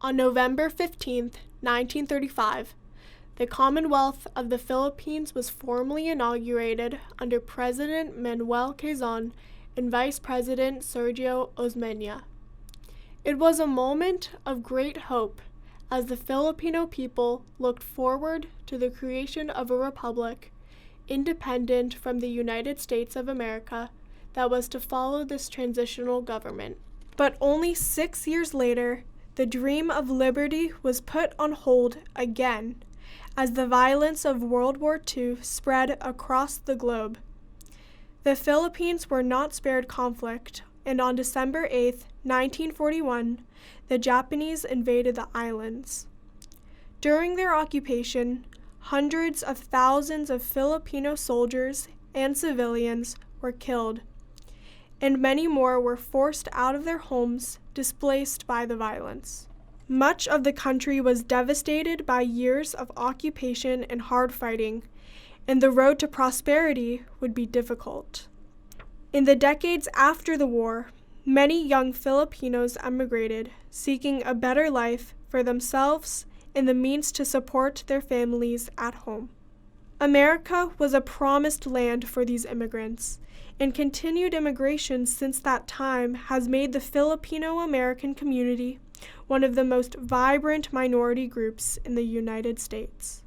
On November 15th, 1935, the Commonwealth of the Philippines was formally inaugurated under President Manuel Quezon and Vice President Sergio Osmeña. It was a moment of great hope as the Filipino people looked forward to the creation of a republic independent from the United States of America that was to follow this transitional government. But only 6 years later, the dream of liberty was put on hold again as the violence of World War II spread across the globe. The Philippines were not spared conflict, and on December 8, 1941, the Japanese invaded the islands. During their occupation, hundreds of thousands of Filipino soldiers and civilians were killed, and many more were forced out of their homes, displaced by the violence. Much of the country was devastated by years of occupation and hard fighting, and the road to prosperity would be difficult. In the decades after the war, many young Filipinos emigrated, seeking a better life for themselves and the means to support their families at home. America was a promised land for these immigrants, and continued immigration since that time has made the Filipino-American community one of the most vibrant minority groups in the United States.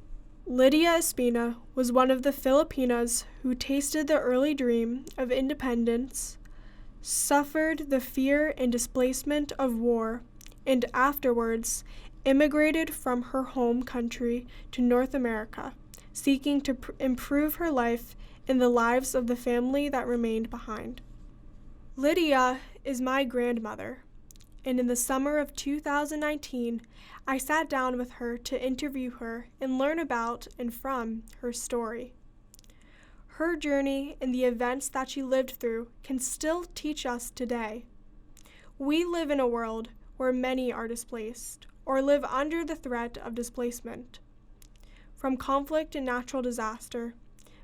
Lydia Espina was one of the Filipinas who tasted the early dream of independence, suffered the fear and displacement of war, and afterwards immigrated from her home country to North America, seeking to improve her life and the lives of the family that remained behind. Lydia is my grandmother, and in the summer of 2019, I sat down with her to interview her and learn about and from her story. Her journey and the events that she lived through can still teach us today. We live in a world where many are displaced or live under the threat of displacement. From conflict and natural disaster,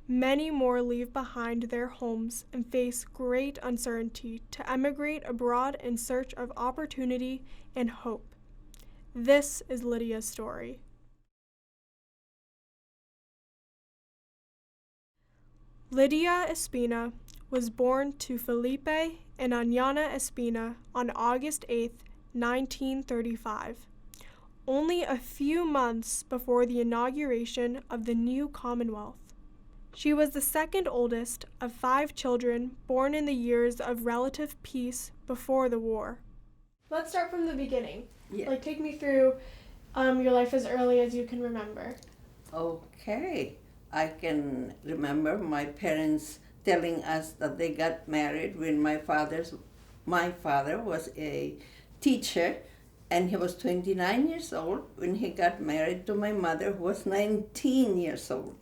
many more leave behind their homes and face great uncertainty to emigrate abroad in search of opportunity and hope. This is Lydia's story. Lydia Espina was born to Felipe and Añana Espina on August 8, 1935, only a few months before the inauguration of the new Commonwealth. She was the second oldest of 5 children born in the years of relative peace before the war. Let's start from the beginning. Yeah. Take me through your life as early as you can remember. Okay. I can remember my parents telling us that they got married when my father was a teacher, and he was 29 years old when he got married to my mother, who was 19 years old.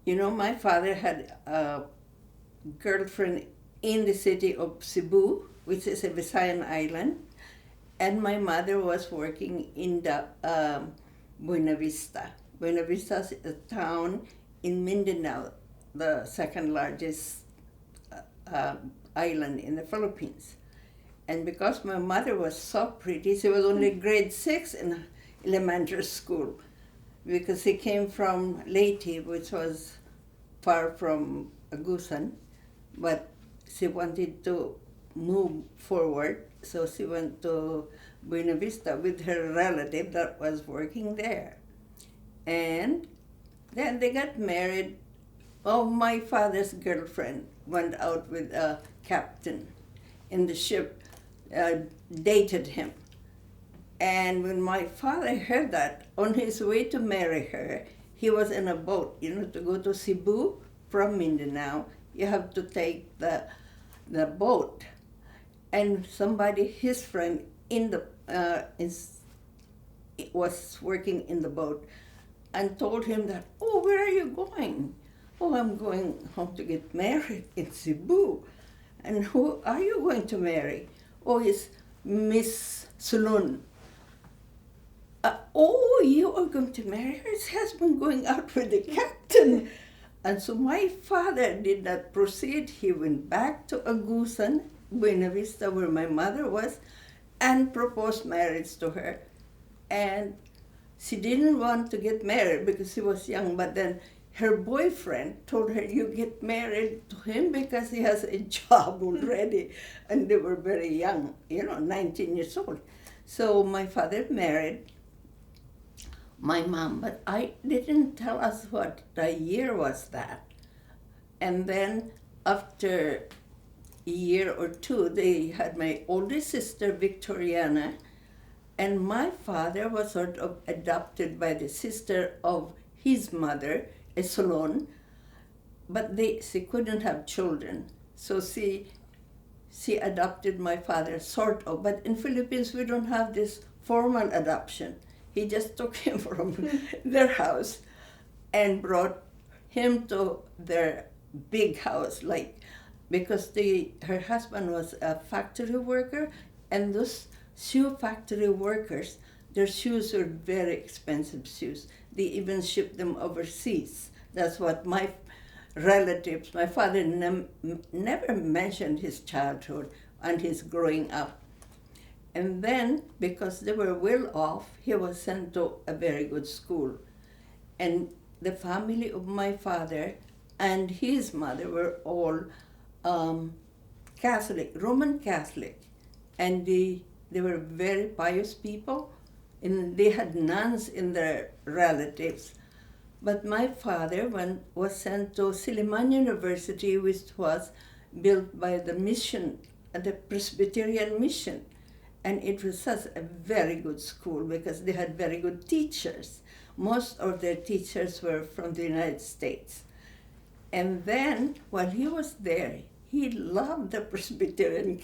You know, my father had a girlfriend in the city of Cebu, which is a Visayan island, and my mother was working in the Buena Vista. Buena Vista is a town in Mindanao, the second largest island in the Philippines. And because my mother was so pretty, she was only grade 6 in elementary school, because she came from Leyte, which was far from Agusan, but she wanted to move forward, so she went to Buena Vista with her relative that was working there. And then they got married. Oh, my father's girlfriend went out with a captain in the ship, dated him. And when my father heard that, on his way to marry her, he was in a boat. You know, to go to Cebu from Mindanao, you have to take the boat. And somebody, his friend, was working in the boat, and told him that, oh, where are you going? Oh, I'm going home to get married in Cebu. And who are you going to marry? Oh, it's Miss Sulun. Oh, you are going to marry her? His husband going out with the captain. And so my father did not proceed. He went back to Agusan, Buena Vista, where my mother was, and proposed marriage to her. And she didn't want to get married because she was young, but then her boyfriend told her, you get married to him because he has a job already. And they were very young, 19 years old. So my father married my mom, but I didn't tell us what the year was that. And then after a year or two, they had my oldest sister, Victoriana, and my father was sort of adopted by the sister of his mother, a Solon, but she couldn't have children. So she adopted my father, sort of. But in Philippines, we don't have this formal adoption. He just took him from their house and brought him to their big house, because her husband was a factory worker, and those shoe factory workers, their shoes were very expensive shoes. They even shipped them overseas. That's what my relatives, my father never mentioned his childhood and his growing up. And then, because they were well off, he was sent to a very good school. And the family of my father and his mother were all Catholic, Roman Catholic. And they were very pious people, and they had nuns in their relatives. But my father was sent to Silliman University, which was built by the mission, the Presbyterian mission. And it was such a very good school because they had very good teachers. Most of their teachers were from the United States. And then, while he was there, he loved the Presbyterian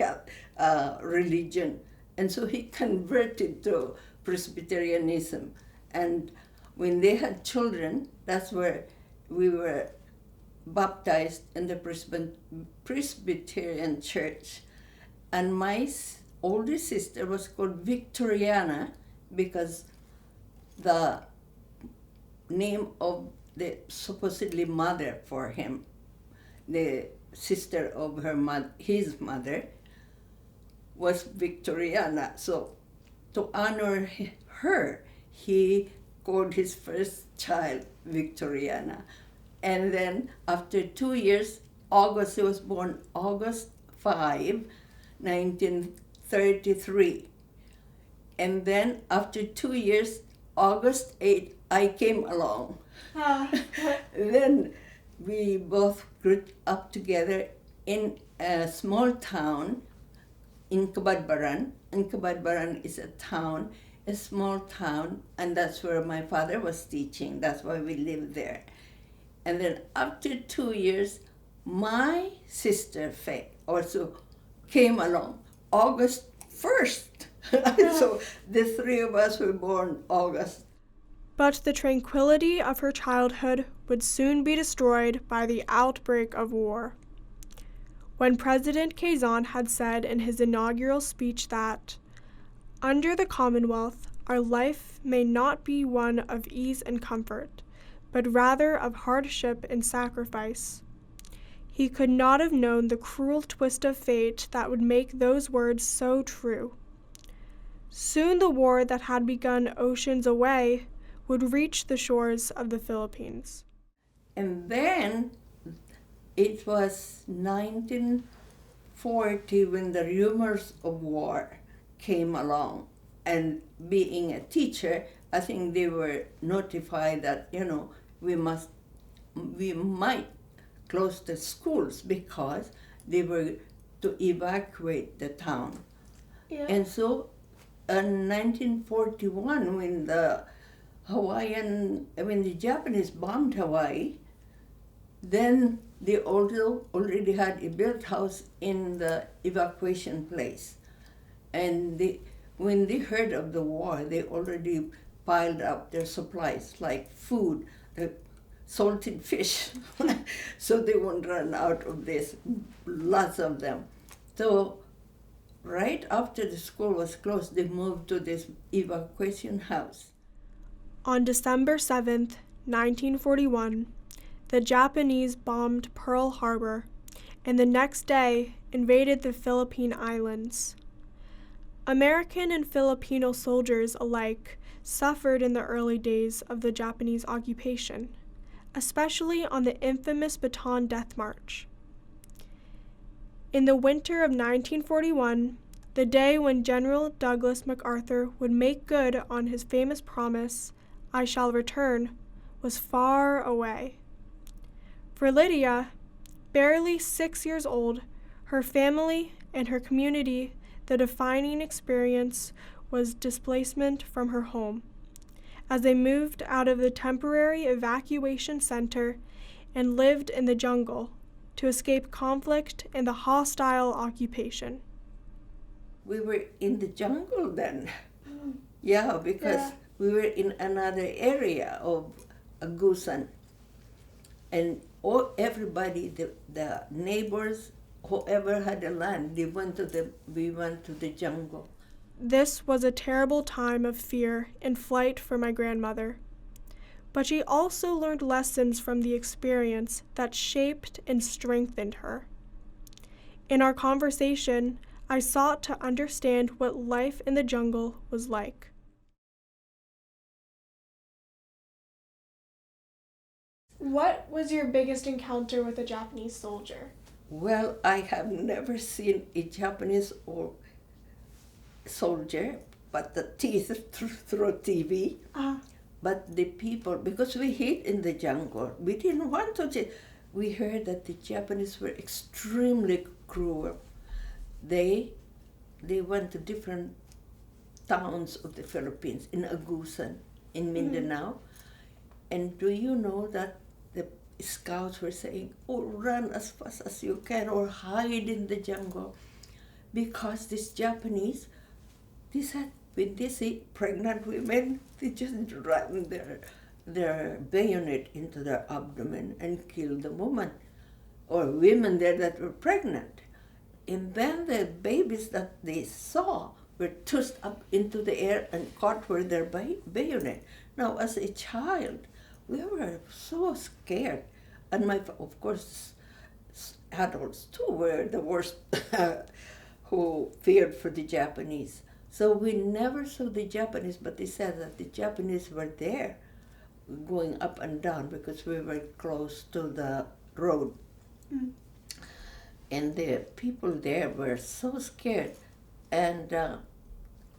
religion. And so he converted to Presbyterianism. And when they had children, that's where we were baptized in the Presbyterian church. And my oldest sister was called Victoriana because the name of the supposedly mother for him, the sister of his mother, was Victoriana. So to honor her, he called his first child Victoriana. And then after 2 years, he was born August 5, 1933. And then after 2 years, August 8, I came along. Then we both grew up together in a small town in Cabadbaran. And Cabadbaran is a small town, and that's where my father was teaching. That's why we lived there. And then after 2 years, my sister Faye also came along, August 1st. So the three of us were born August. But the tranquility of her childhood would soon be destroyed by the outbreak of war. When President Quezon had said in his inaugural speech that, "Under the Commonwealth, our life may not be one of ease and comfort, but rather of hardship and sacrifice," he could not have known the cruel twist of fate that would make those words so true. Soon the war that had begun oceans away would reach the shores of the Philippines. And then it was 1940 when the rumors of war came along. And being a teacher, I think they were notified that, we might close the schools because they were to evacuate the town. Yeah. And so in 1941, when the Japanese bombed Hawaii, then they already had a built house in the evacuation place. And when they heard of the war, they already piled up their supplies, like food, salted fish, so they won't run out of this, lots of them. So right after the school was closed, they moved to this evacuation house. On December 7th, 1941, the Japanese bombed Pearl Harbor, and the next day invaded the Philippine Islands. American and Filipino soldiers alike suffered in the early days of the Japanese occupation, especially on the infamous Bataan Death March. In the winter of 1941, the day when General Douglas MacArthur would make good on his famous promise, "I shall return," was far away. For Lydia, barely 6 years old, her family and her community, the defining experience was displacement from her home, as they moved out of the temporary evacuation center and lived in the jungle to escape conflict and the hostile occupation. We were in the jungle then. Yeah, because we were in another area of Agusan. And everybody, the neighbors, whoever had a land, we went to the jungle. This was a terrible time of fear and flight for my grandmother. But she also learned lessons from the experience that shaped and strengthened her. In our conversation, I sought to understand what life in the jungle was like. What was your biggest encounter with a Japanese soldier? Well, I have never seen a Japanese soldier, but the teeth through TV. But the people, because we hid in the jungle, we didn't want to. We heard that the Japanese were extremely cruel. They went to different towns of the Philippines, in Agusan, in Mindanao. And do you know that the scouts were saying, "Oh, run as fast as you can or hide in the jungle," because these Japanese, when they see pregnant women, they just run their bayonet into their abdomen and kill the woman, or women there that were pregnant. And then the babies that they saw were tossed up into the air and caught with their bayonet. Now, as a child, we were so scared. And of course, adults too were the worst who feared for the Japanese. So we never saw the Japanese, but they said that the Japanese were there, going up and down because we were close to the road. And the people there were so scared, and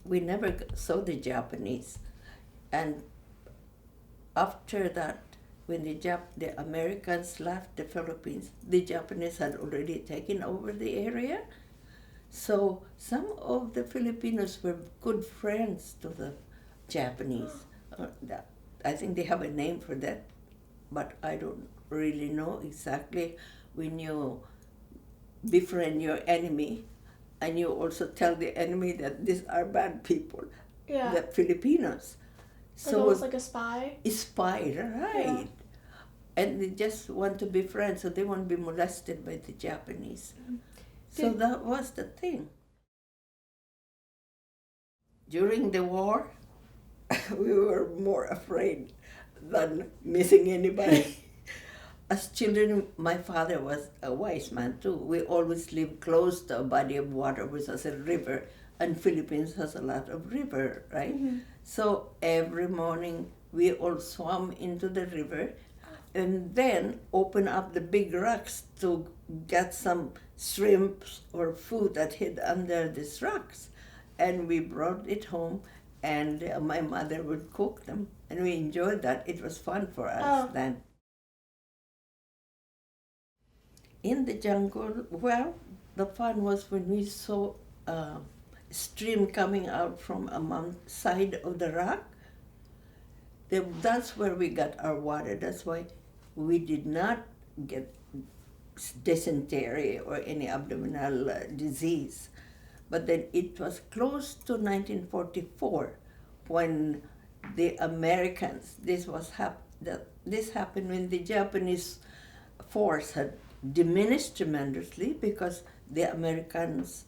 we never saw the Japanese. And after that, when the Americans left the Philippines, the Japanese had already taken over the area. So some of the Filipinos were good friends to the Japanese. I think they have a name for that, but I don't really know exactly. When you befriend your enemy, and you also tell the enemy that these are bad people, the Filipinos. So almost like a spy? A spy, right. Yeah. And they just want to be friends, so they won't be molested by the Japanese. So that was the thing. During the war, we were more afraid than missing anybody. As children, my father was a wise man too. We always lived close to a body of water, which is a river, and Philippines has a lot of river, right? So every morning we all swam into the river and then open up the big rocks to get some shrimps or food that hid under these rocks. And we brought it home, and my mother would cook them, and we enjoyed that. It was fun for us then. In the jungle, well, the fun was when we saw a stream coming out from a side of the rock. That's where we got our water. That's why we did not get dysentery or any abdominal disease. But then it was close to 1944 when the Americans, this happened when the Japanese force had diminished tremendously because the Americans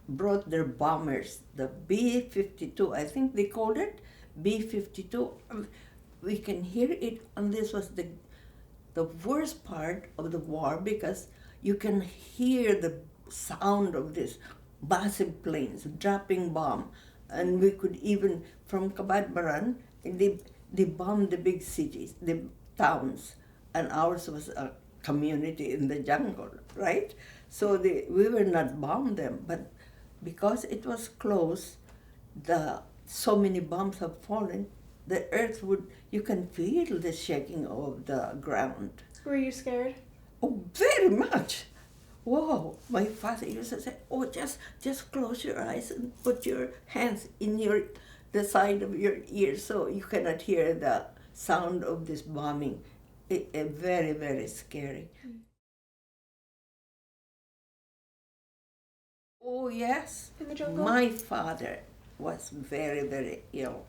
brought their bombers, the B-52, I think they called it, B-52. We can hear it, and this was the worst part of the war because you can hear the sound of this massive planes dropping bomb And we could even, from Kabadbaran, they bombed the big cities, the towns, and ours was a community in the jungle, right? So we were not bomb them, but because it was close, so many bombs have fallen, the earth you can feel the shaking of the ground. Were you scared? Oh, very much. Whoa, my father used to say, oh, just close your eyes and put your hands in the side of your ears so you cannot hear the sound of this bombing. Very, very scary. Oh, yes. In the jungle? My father was very, very ill.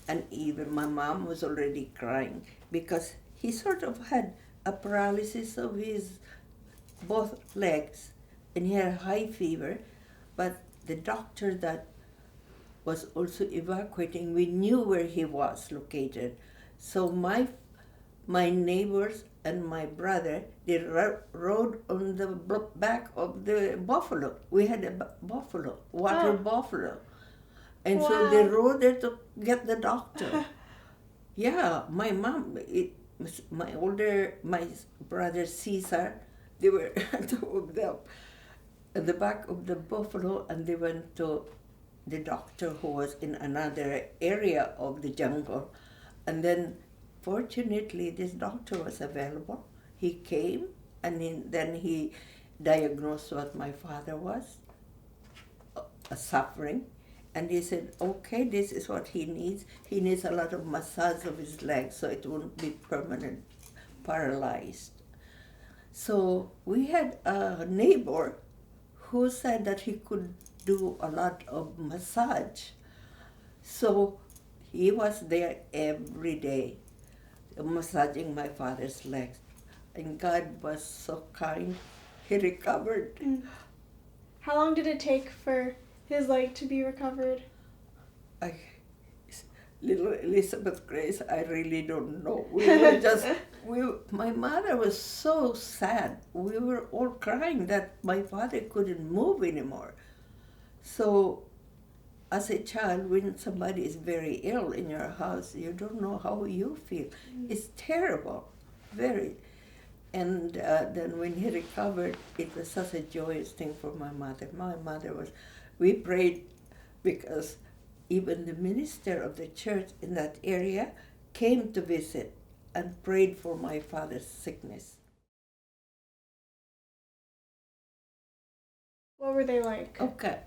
And even my mom was already crying because he sort of had a paralysis of his both legs, and he had high fever. But the doctor that was also evacuating, we knew where he was located. So my neighbors and my brother, they rode on the back of the buffalo. We had a buffalo, water buffalo. And so they rode there to get the doctor. Yeah, my mom, my brother Caesar, they were two of them at the back of the buffalo, and they went to the doctor who was in another area of the jungle. And then fortunately this doctor was available. He came, and then he diagnosed what my father was suffering. And he said, okay, this is what he needs. He needs a lot of massage of his legs so it won't be permanent paralyzed. So we had a neighbor who said that he could do a lot of massage. So he was there every day massaging my father's legs. And God was so kind. He recovered. How long did it take for his leg to be recovered? Little Elizabeth Grace, I really don't know. My mother was so sad. We were all crying that my father couldn't move anymore. So as a child, when somebody is very ill in your house, you don't know how you feel. It's terrible, very. And then when he recovered, it was such a joyous thing for my mother. We prayed because even the minister of the church in that area came to visit and prayed for my father's sickness. What were they like? Okay.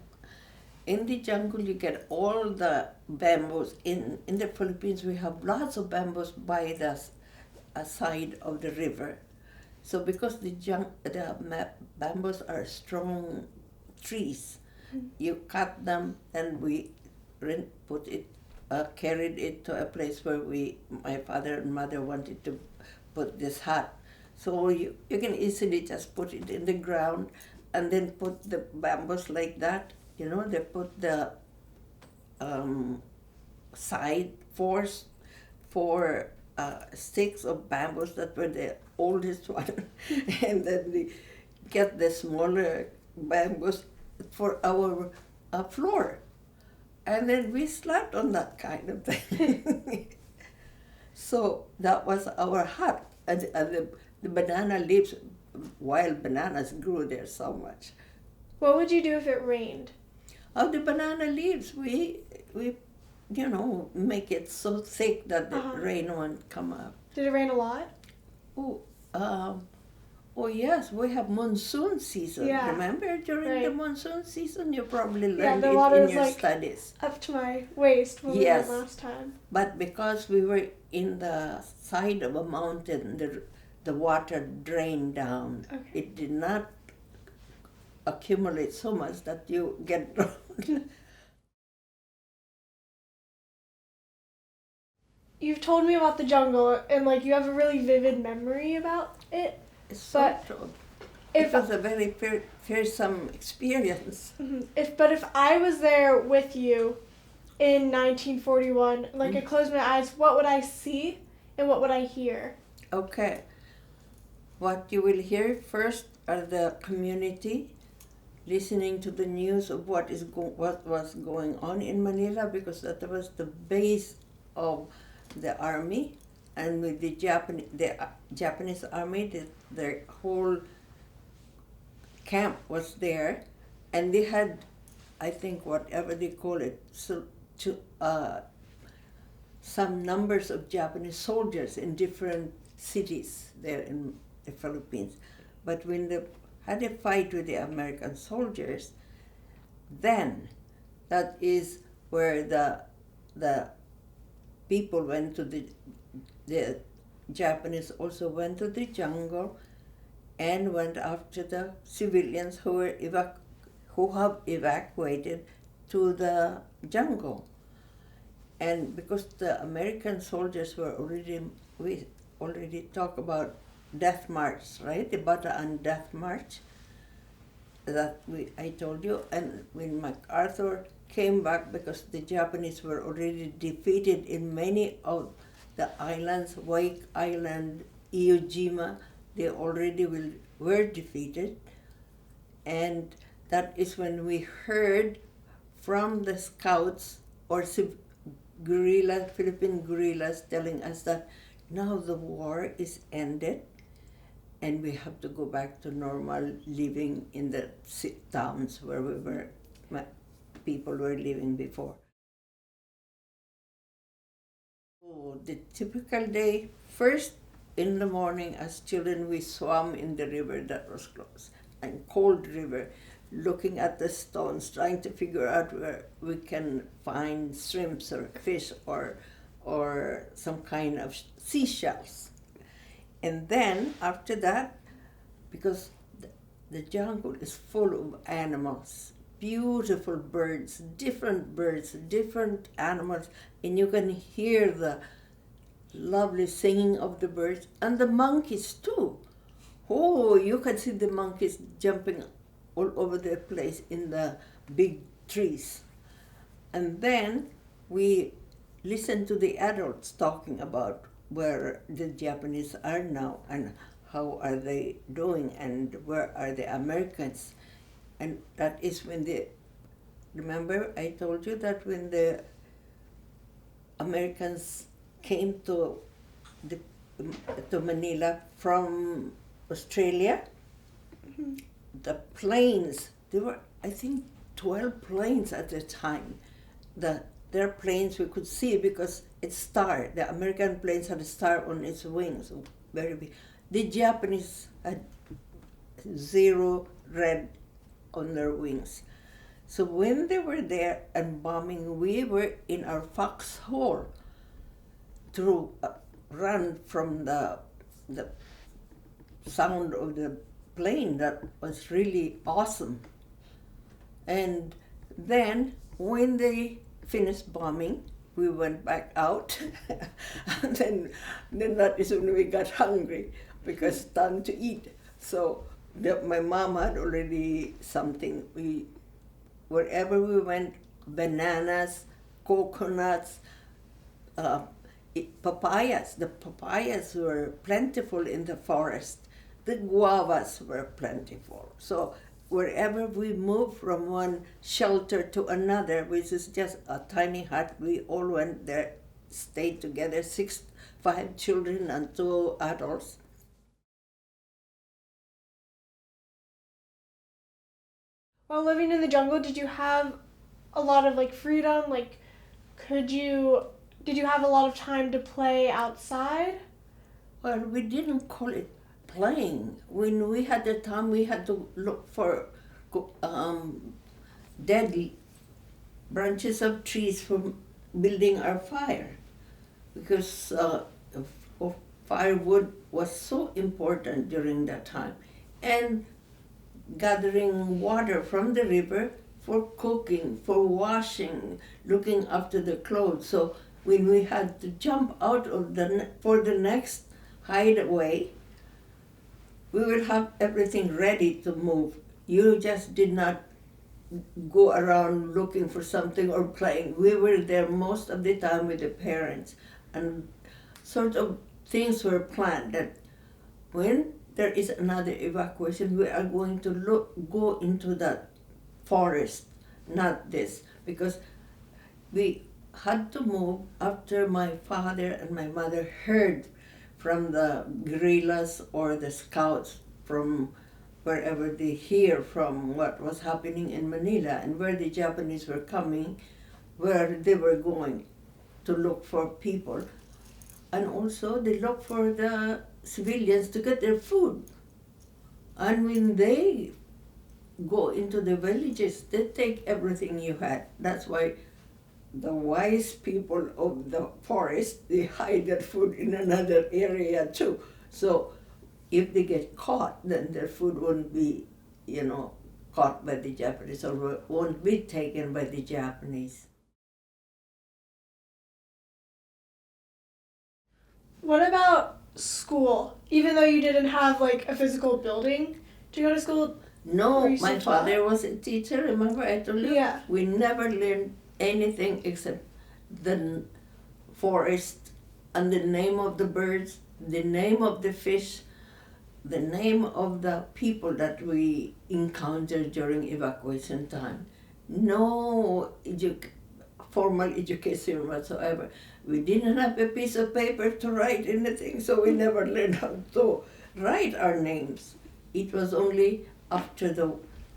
In the jungle, you get all the bamboos. In the Philippines, we have lots of bamboos by the side of the river. So because the bamboos are strong trees, you cut them, and we carried it to a place where my father and mother wanted to put this hut. So you can easily just put it in the ground and then put the bamboos like that. They put the side four sticks of bamboos that were the oldest one, and then we get the smaller bamboos for our floor, and then we slept on that kind of thing. So that was our hut, and the banana leaves, wild bananas grew there so much. What would you do if it rained? Of the banana leaves, we make it so thick that the rain won't come up. Did it rain a lot? Oh yes, we have monsoon season. Yeah. Remember during the monsoon season, you probably learned the it water in your was studies. Up to my waist when we went last time. But because we were in the side of a mountain, the water drained down. Okay. It did not accumulate so much that you get drowned. You've told me about the jungle, and you have a really vivid memory about it. But it was a very fearsome experience. But if I was there with you in 1941, I closed my eyes, what would I see and what would I hear? Okay. What you will hear first are the community, listening to the news of what was going on in Manila, because that was the base of the army, and with the Japanese army, their whole camp was there, and they had, I think, whatever they call it, so to some numbers of Japanese soldiers in different cities there in the Philippines. But when they had a fight with the American soldiers, then that is where the people went to the Japanese also went to the jungle and went after the civilians who have evacuated to the jungle. And because the American soldiers were we already talked about death march, right? The Bataan death march that I told you. And when MacArthur came back, because the Japanese were already defeated in many of the islands, Wake Island, Iwo Jima, they already were defeated. And that is when we heard from the scouts or Philippine guerrillas telling us that now the war is ended and we have to go back to normal living in the towns where people were living before. Oh, the typical day, first in the morning as children we swam in the river that was close, and cold river, looking at the stones, trying to figure out where we can find shrimps or fish or some kind of seashells. And then after that, because the jungle is full of animals, beautiful birds, different animals, and you can hear the lovely singing of the birds and the monkeys too. Oh, you can see the monkeys jumping all over the place in the big trees. And then we listen to the adults talking about where the Japanese are now and how are they doing and where are the Americans. And that is when remember I told you that when the Americans came to Manila from Australia, the planes, there were, I think, 12 planes at the time. Their planes we could see because it's star. The American planes had a star on its wings, very big. The Japanese had zero red on their wings. So when they were there and bombing, we were in our foxhole to run from the sound of the plane. That was really awesome. And then when they finished bombing, we went back out. And then that is when we got hungry because it's time to eat. So my mom had already something. Wherever we went, bananas, coconuts, papayas. The papayas were plentiful in the forest. The guavas were plentiful. So wherever we moved from one shelter to another, which is just a tiny hut, we all went there, stayed together, 5 children and 2 adults. While living in the jungle, did you have a lot of freedom? Did you have a lot of time to play outside? Well, we didn't call it playing. When we had the time, we had to look for dead branches of trees for building our fire, because firewood was so important during that time, and gathering water from the river for cooking, for washing, looking after the clothes. So when we had to jump out of for the next hideaway, we will have everything ready to move. You just did not go around looking for something or playing. We were there most of the time with the parents, and sort of things were planned that when there is another evacuation, we are going to go into that forest, not this, because we had to move after my father and my mother heard from the guerrillas or the scouts from wherever they hear from what was happening in Manila and where the Japanese were coming, where they were going to look for people. And also they look for the civilians to get their food. And when they go into the villages, they take everything you had. That's why the wise people of the forest, they hide their food in another area too. So if they get caught, then their food won't be, caught by the Japanese or won't be taken by the Japanese. What about school? Even though you didn't have like a physical building to go to school? No, Were you my still taught? father was a teacher, remember I told you? Yeah. We never learned anything except the forest and the name of the birds, the name of the fish, the name of the people that we encountered during evacuation time. No formal education whatsoever. We didn't have a piece of paper to write anything, so we never learned how to write our names. It was only after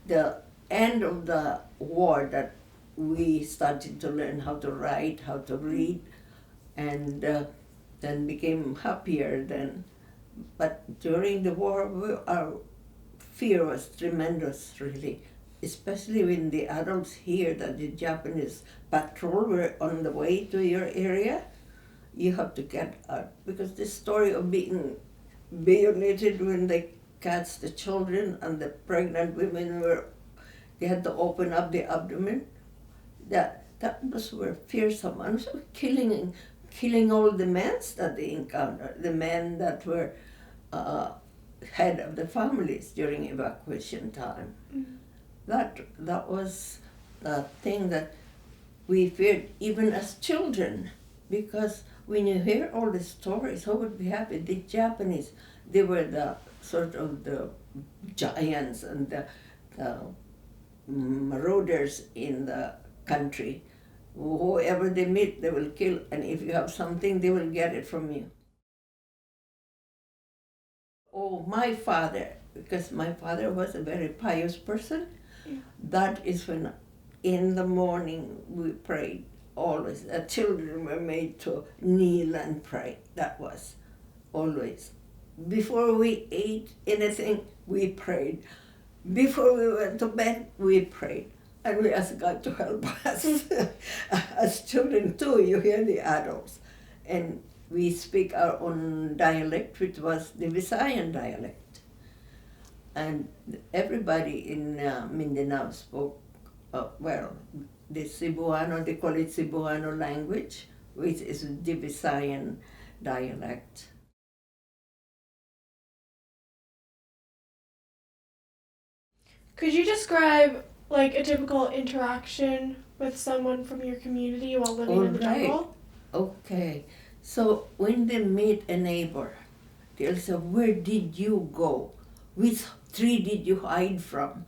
the end of the war that we started to learn how to write, how to read, and then became happier then. But during the war, our fear was tremendous, really, especially when the adults hear that the Japanese patrol were on the way to your area. You have to get out, because the story of being bayoneted when they catch the children and the pregnant women they had to open up the abdomen. That were fearsome, and so killing all the men that they encountered, the men that were head of the families during evacuation time. Mm. That was the thing that we feared even as children, because when you hear all the stories, how would we happy? The Japanese, they were the sort of the giants and the marauders in the country. Whoever they meet, they will kill, and if you have something, they will get it from you. Oh, my father, because my father was a very pious person, Yeah. that is when in the morning we prayed always. The children were made to kneel and pray. That was always. Before we ate anything, we prayed. Before we went to bed, we prayed. And we asked God to help us. As children too, you hear the adults. And we speak our own dialect, which was the Visayan dialect. And everybody in Mindanao spoke, the Cebuano, they call it Cebuano language, which is the Visayan dialect. Could you describe like a typical interaction with someone from your community while living in the jungle? Okay. So when they meet a neighbor, they'll say, "Where did you go? Which tree did you hide from?"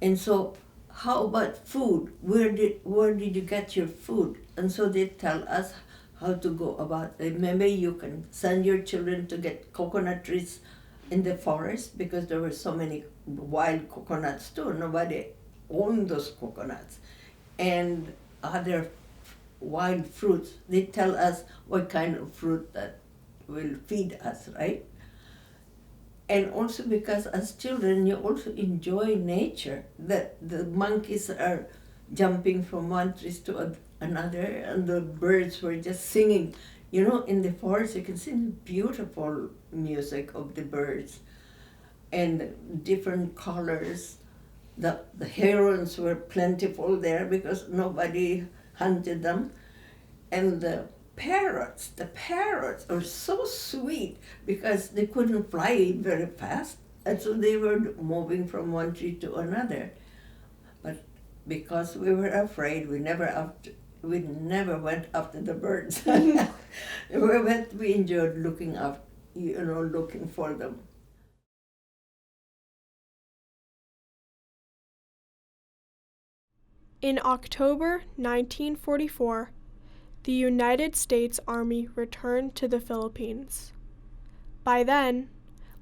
And so, how about food? Where did you get your food? And so they tell us how to go about it. Maybe you can send your children to get coconut trees in the forest, because there were so many wild coconuts too. Nobody owned those coconuts. And other wild fruits. They tell us what kind of fruit that will feed us, right? And also because as children, you also enjoy nature. That the monkeys are jumping from one tree to another, and the birds were just singing. In the forest, you can see the beautiful music of the birds and different colors. The herons were plentiful there because nobody hunted them. And the parrots are so sweet because they couldn't fly very fast. And so they were moving from one tree to another. But because we were afraid, we never went after the birds. We enjoyed looking for them. In October 1944, the United States Army returned to the Philippines. By then,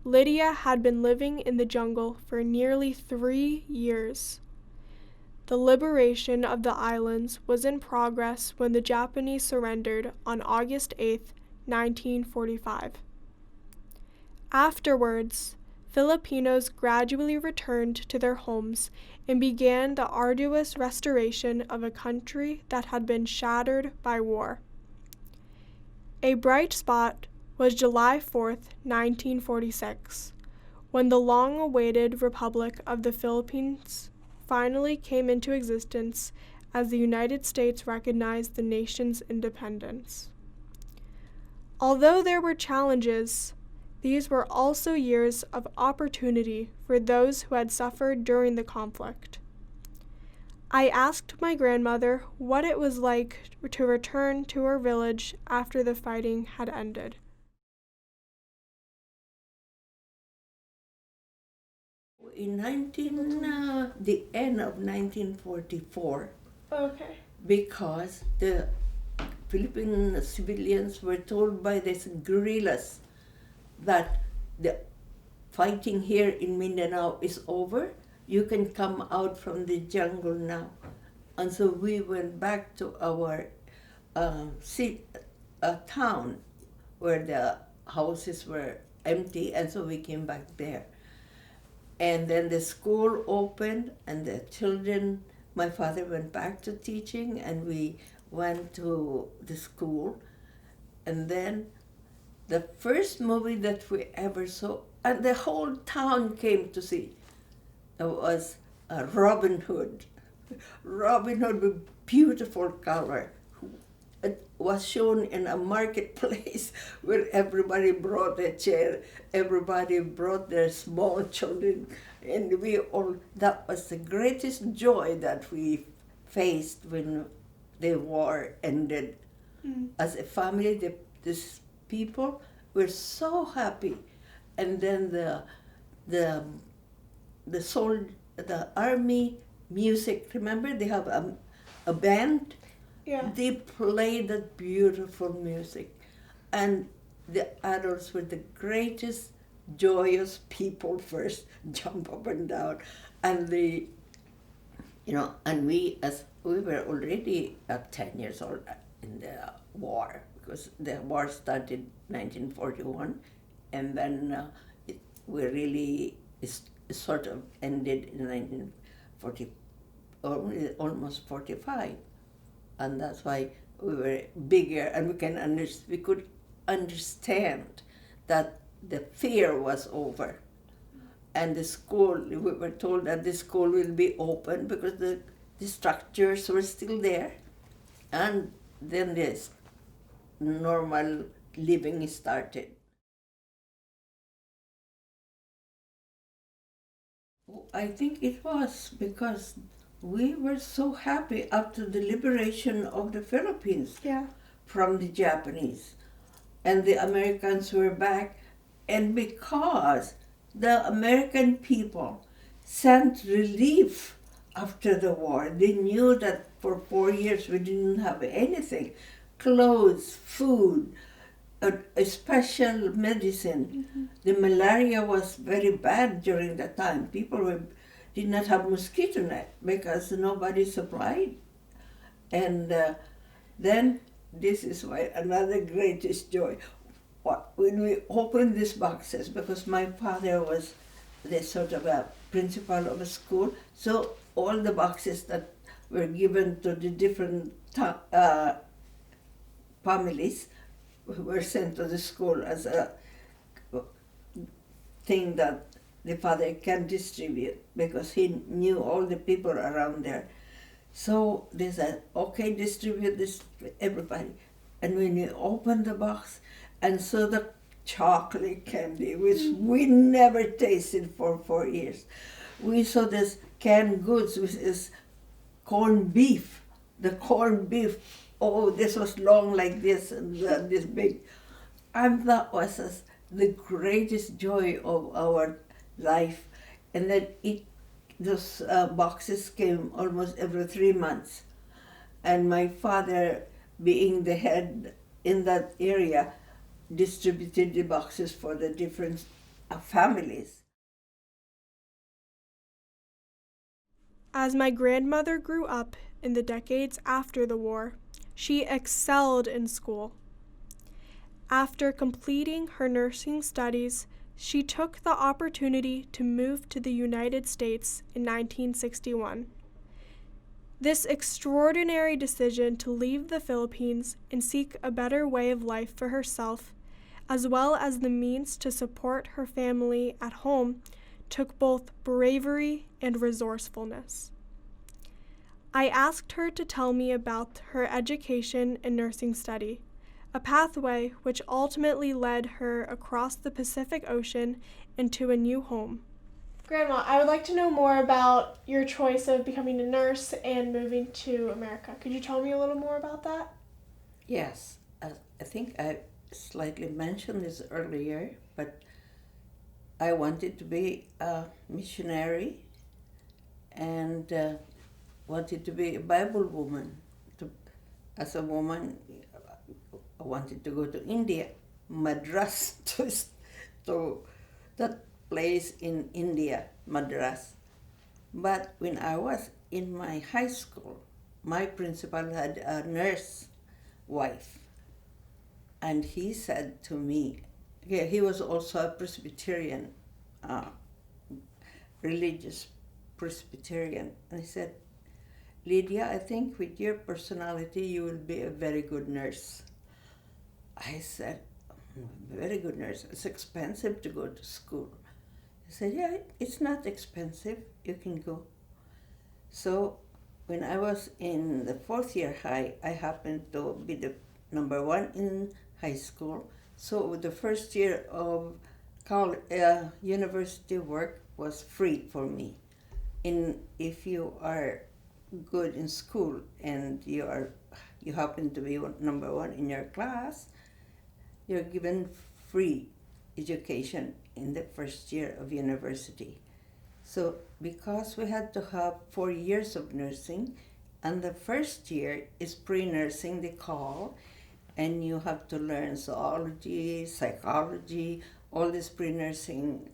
Lydia had been living in the jungle for nearly 3 years. The liberation of the islands was in progress when the Japanese surrendered on August 8, 1945. Afterwards, Filipinos gradually returned to their homes and began the arduous restoration of a country that had been shattered by war. A bright spot was July 4, 1946, when the long-awaited Republic of the Philippines finally came into existence as the United States recognized the nation's independence. Although there were challenges, these were also years of opportunity for those who had suffered during the conflict. I asked my grandmother what it was like to return to her village after the fighting had ended. In the end of 1944, Okay. because the Philippine civilians were told by these guerrillas that the fighting here in Mindanao is over, you can come out from the jungle now. And so we went back to our town where the houses were empty, and so we came back there. And then the school opened, and the children, my father went back to teaching, and we went to the school. And then the first movie that we ever saw, and the whole town came to see, was Robin Hood. Robin Hood with beautiful color. It was shown in a marketplace where everybody brought a chair, everybody brought their small children, and that was the greatest joy that we faced when the war ended. As a family, these people were so happy. And then the army music, remember they have a band? Yeah. They played that beautiful music, and the adults were the greatest, joyous people first, jump up and down, and and we were already 10 years old in the war, because the war started 1941, and then we really sort of ended in 1940, almost 45. And that's why we were bigger, and we could understand that the fear was over. And we were told that the school will be open because the structures were still there. And then this normal living started. I think it was because we were so happy after the liberation of the Philippines from the Japanese, and the Americans were back, and because the American people sent relief after the war, they knew that for 4 years we didn't have anything, clothes, food, a special medicine. The malaria was very bad during that time. People did not have mosquito net because nobody supplied. And then this is why another greatest joy. When we opened these boxes, because my father was the sort of a principal of a school, so all the boxes that were given to the different families were sent to the school as a thing that the father can distribute, because he knew all the people around there. So they said, okay, distribute this to everybody. And when you open the box and saw the chocolate candy, which we never tasted for 4 years, we saw this canned goods, which is corned beef. The corned beef, this was long like this and this big. And that was the greatest joy of our life. And then those boxes came almost every 3 months. And my father, being the head in that area, distributed the boxes for the different families. As my grandmother grew up in the decades after the war, she excelled in school. After completing her nursing studies, she took the opportunity to move to the United States in 1961. This extraordinary decision to leave the Philippines and seek a better way of life for herself, as well as the means to support her family at home, took both bravery and resourcefulness. I asked her to tell me about her education and nursing study, a pathway which ultimately led her across the Pacific Ocean into a new home. Grandma, I would like to know more about your choice of becoming a nurse and moving to America. Could you tell me a little more about that? Yes, I think I slightly mentioned this earlier, but I wanted to be a missionary and wanted to be a Bible woman. As a woman, I wanted to go to India, Madras, to that place in India, Madras. But when I was in my high school, my principal had a nurse wife. And he said to me, yeah, he was also a Presbyterian, religious Presbyterian. And he said, Lydia, I think with your personality, you will be a very good nurse. I said, very good nurse. It's expensive to go to school. He said, yeah, it's not expensive. You can go. So when I was in the fourth year high, I happened to be the number one in high school. So the first year of university work was free for me. If you are good in school and you happen to be number one in your class, you're given free education in the first year of university. So because we had to have 4 years of nursing, and the first year is pre-nursing, they call, and you have to learn zoology, psychology, all these pre-nursing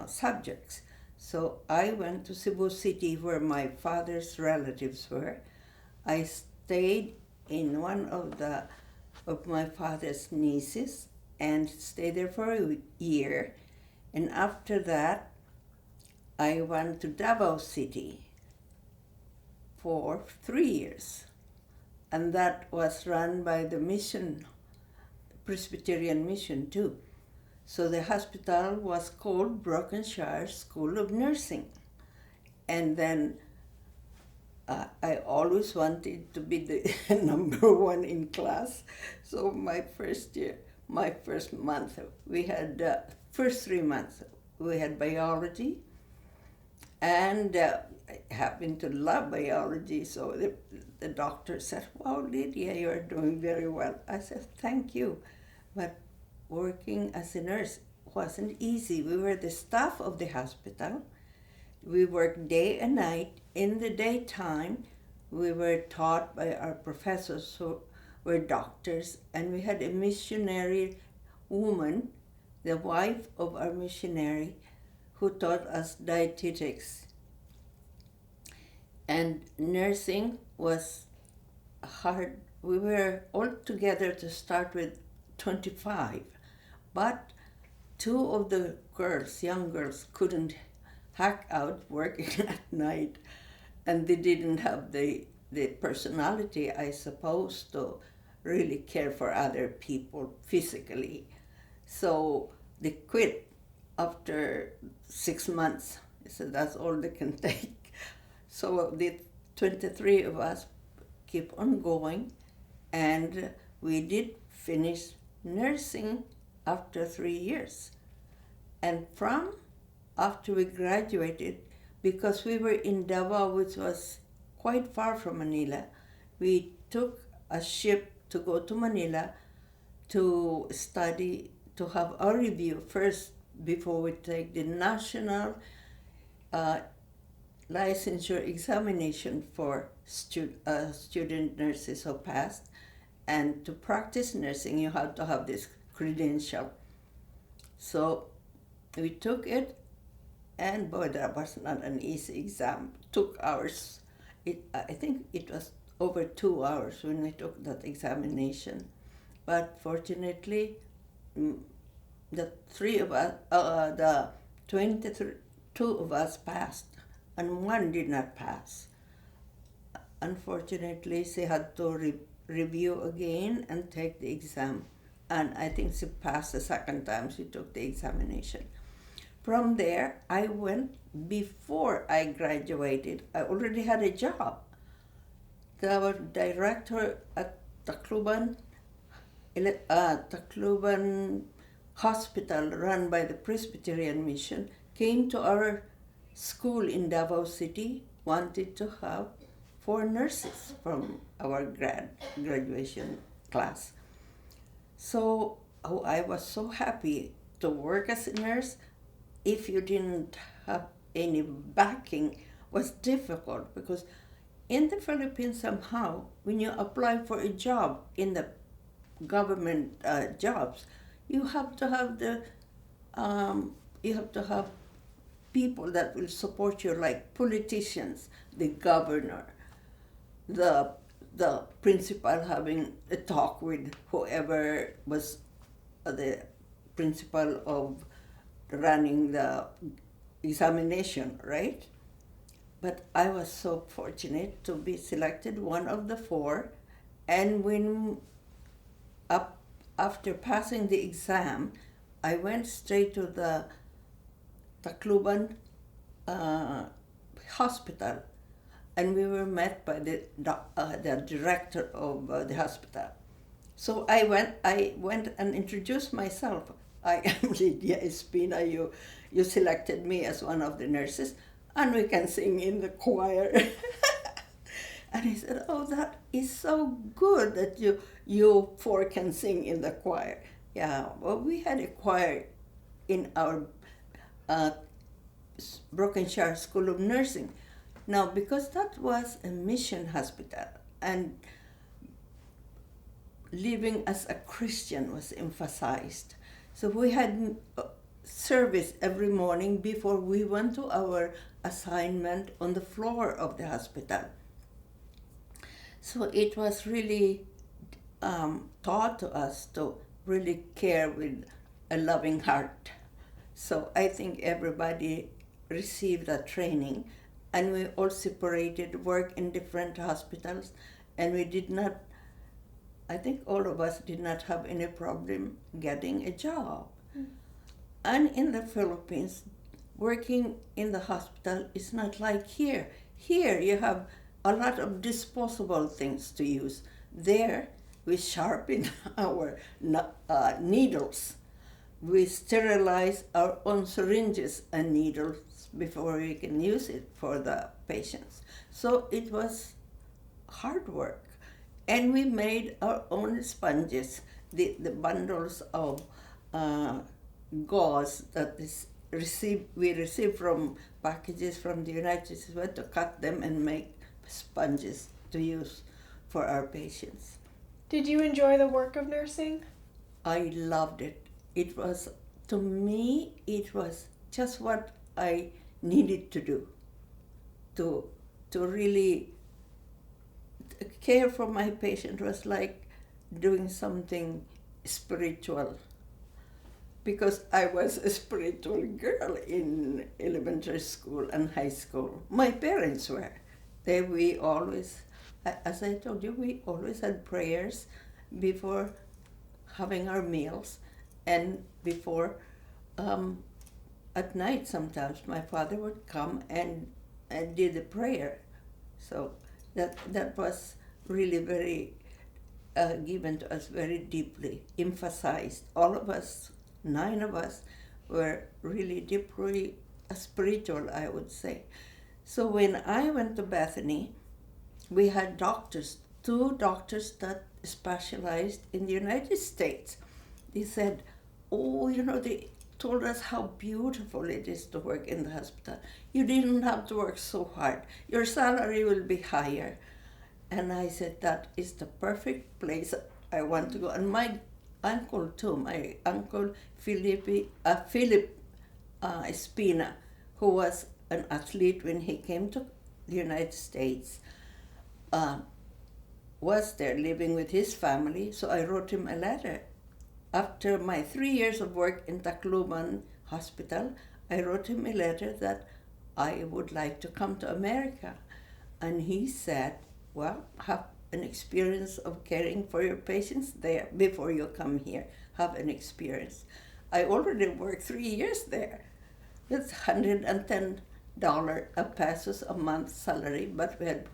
subjects. So I went to Cebu City where my father's relatives were. I stayed in one of my father's nieces and stayed there for a year. And after that, I went to Davao City for 3 years. And that was run by the mission, Presbyterian mission too. So the hospital was called Brokenshire School of Nursing. And then I always wanted to be the number one in class. So my first month, we had, first 3 months, we had biology. And I happened to love biology, so the doctor said, wow, Lydia, you're doing very well. I said, thank you. But working as a nurse wasn't easy. We were the staff of the hospital. We worked day and night. In the daytime, we were taught by our professors who were doctors, and we had a missionary woman, the wife of our missionary, who taught us dietetics. And nursing was hard. We were all together to start with 25, but 2 of the girls, young girls, couldn't hack out working at night, and they didn't have the personality, I suppose, to really care for other people physically. So they quit after 6 months. So that's all they can take. So the 23 of us keep on going, and we did finish nursing after 3 years. And after we graduated, because we were in Davao, which was quite far from Manila, we took a ship to go to Manila to study, to have a review first before we take the national licensure examination for student nurses who passed, and to practice nursing you have to have this credential. So we took it, and boy, that was not an easy exam. It took hours. I think it was over 2 hours when we took that examination. But fortunately, the 22 of us passed, and one did not pass. Unfortunately, she had to review again and take the exam. And I think she passed the second time she took the examination. From there, I went, before I graduated, I already had a job. The director at Tacloban Hospital, run by the Presbyterian Mission, came to our school in Davao City, wanted to have 4 nurses from our graduation class. So I was so happy to work as a nurse. If you didn't have any backing, it was difficult, because in the Philippines somehow, when you apply for a job in the government jobs, you have to have people that will support you, like politicians, the governor, the principal having a talk with whoever was the principal of running the examination, right? But I was so fortunate to be selected one of the 4, and when after passing the exam, I went straight to the Tacloban hospital, and we were met by the director of the hospital. So I went and introduced myself. I am Lydia Espina. You selected me as one of the nurses, and we can sing in the choir. And he said, "Oh, that is so good that you 4 can sing in the choir." Yeah, well, we had a choir in our Brokenshire School of Nursing. Now, because that was a mission hospital, and living as a Christian was emphasized, so we had service every morning before we went to our assignment on the floor of the hospital. So it was really taught to us to really care with a loving heart. So I think everybody received that training, and we all separated, work in different hospitals, and we did not, I think all of us did not have any problem getting a job. And in the Philippines, working in the hospital is not like here. Here you have a lot of disposable things to use. There, we sharpen our needles. We sterilize our own syringes and needles before we can use it for the patients. So it was hard work. And we made our own sponges, the bundles of gauze that we received from packages from the United States. We had to cut them and make sponges to use for our patients. Did you enjoy the work of nursing? I loved it. It was, to me, it was just what I needed to do to really care for my patient. Was like doing something spiritual, because I was a spiritual girl in elementary school and high school. My parents were. We always, as I told you, we always had prayers before having our meals, and before, at night sometimes my father would come and did the prayer. So that was really very given to us, very deeply emphasized. All of us, 9 of us, were really deeply spiritual, I would say. So when I went to Bethany, we had doctors, 2 doctors that specialized in the United States. They said, "Oh, they told us how beautiful it is to work in the hospital. You didn't have to work so hard. Your salary will be higher. And I said, that is the perfect place I want to go. And my uncle too, my uncle Philip Espina, who was an athlete when he came to the United States, was there living with his family. So I wrote him a letter. After my 3 years of work in Tacloban Hospital, I wrote him a letter that I would like to come to America. And he said, well, have an experience of caring for your patients there before you come here. Have an experience. I already worked 3 years there. That's $110 pesos a month salary, but we had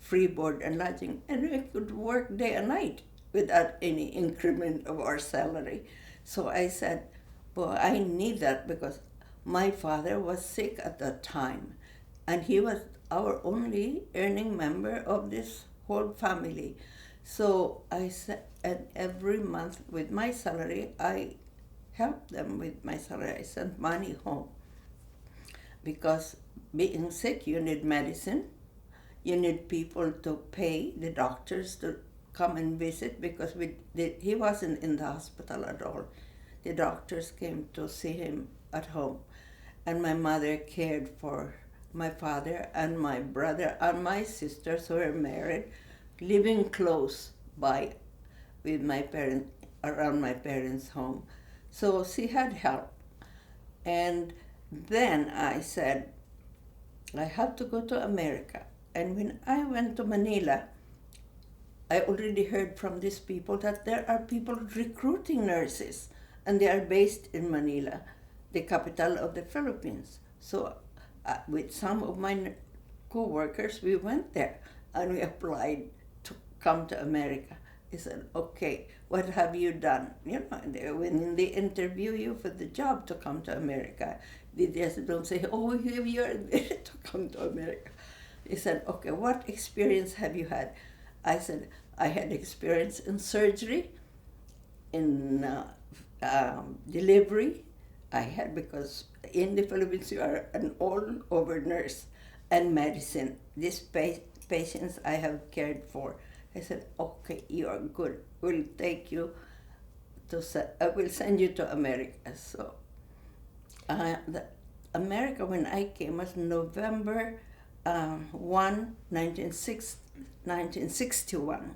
free board and lodging, and we could work day and night without any increment of our salary. So I said, well, I need that because my father was sick at that time, and he was our only earning member of this whole family. So I said, and every month with my salary, I helped them with my salary. I sent money home because being sick, you need medicine. You need people to pay the doctors to come and visit because he wasn't in the hospital at all. The doctors came to see him at home. And my mother cared for my father and my brother and my sisters who were married, living close by with my parents, around my parents' home. So she had help. And then I said, I have to go to America. And when I went to Manila, I already heard from these people that there are people recruiting nurses, and they are based in Manila, the capital of the Philippines. So with some of my co-workers, we went there and we applied to come to America. They said, okay, what have you done? You know, when they interview you for the job to come to America, they just don't say, oh, you're there to come to America. They said, okay, what experience have you had? I said, I had experience in surgery, in delivery. I had, because in the Philippines you are an all-over nurse, and medicine. These patients I have cared for. I said, okay, you are good. We'll take you to, we'll send you to America. So America, when I came, was November 1961.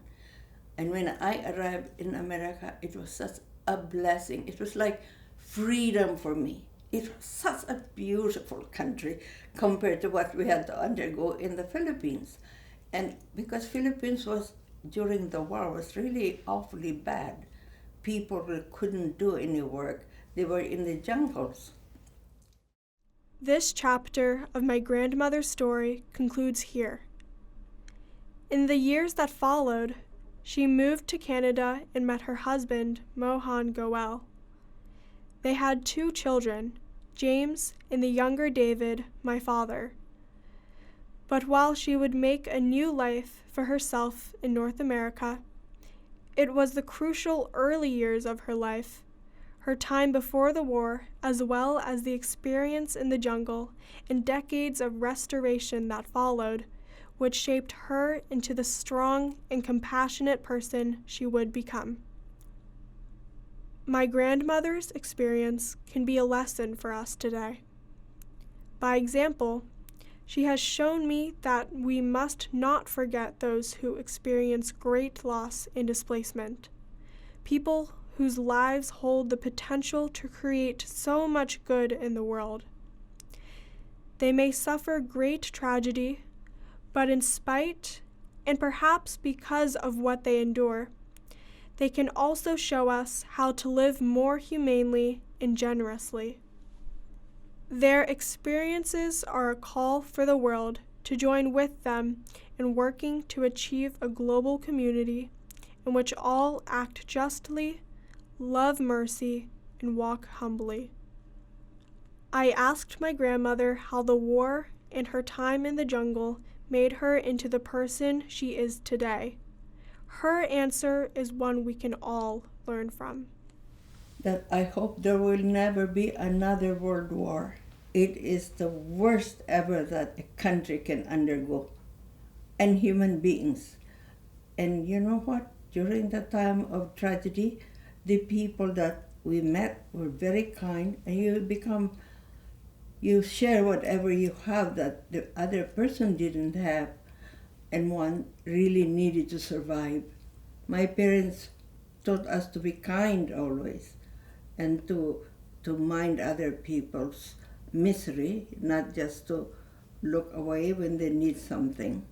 And when I arrived in America, it was such a blessing. It was like freedom for me. It was such a beautiful country compared to what we had to undergo in the Philippines. And because Philippines was, during the war, was really awfully bad. People couldn't do any work. They were in the jungles. This chapter of my grandmother's story concludes here. In the years that followed, she moved to Canada and met her husband, Mohan Goel. They had 2 children, James and the younger David, my father. But while she would make a new life for herself in North America, it was the crucial early years of her life, her time before the war, as well as the experience in the jungle and decades of restoration that followed, which shaped her into the strong and compassionate person she would become. My grandmother's experience can be a lesson for us today. By example, she has shown me that we must not forget those who experience great loss and displacement, people whose lives hold the potential to create so much good in the world. They may suffer great tragedy, but in spite, and perhaps because of what they endure, they can also show us how to live more humanely and generously. Their experiences are a call for the world to join with them in working to achieve a global community in which all act justly, love mercy, and walk humbly. I asked my grandmother how the war and her time in the jungle made her into the person she is today. Her answer is one we can all learn from. that I hope there will never be another world war. It is the worst ever that a country can undergo, and human beings. And you know what? During the time of tragedy, the people that we met were very kind, and you share whatever you have that the other person didn't have, and one really needed to survive. My parents taught us to be kind always, and to mind other people's misery, not just to look away when they need something.